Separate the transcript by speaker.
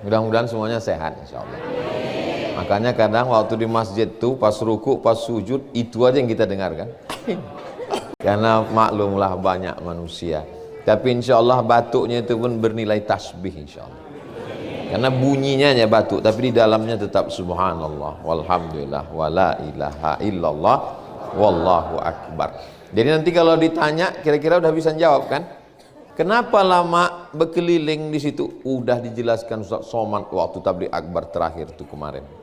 Speaker 1: Mudah-mudahan semuanya sehat insyaallah. Makanya kadang waktu di masjid tuh pas ruku, pas sujud itu aja yang kita dengarkan. Karena maklumlah banyak manusia. Tapi insyaallah batuknya itu pun bernilai tasbih insyaallah. Karena bunyinya hanya batuk, tapi di dalamnya tetap subhanallah, walhamdulillah, wala ilaha illallah, wallahu akbar. Jadi nanti kalau ditanya, kira-kira udah bisa jawab kan? Kenapa lama berkeliling di situ? Udah dijelaskan Ustaz Somad waktu tabligh akbar terakhir tuh kemarin.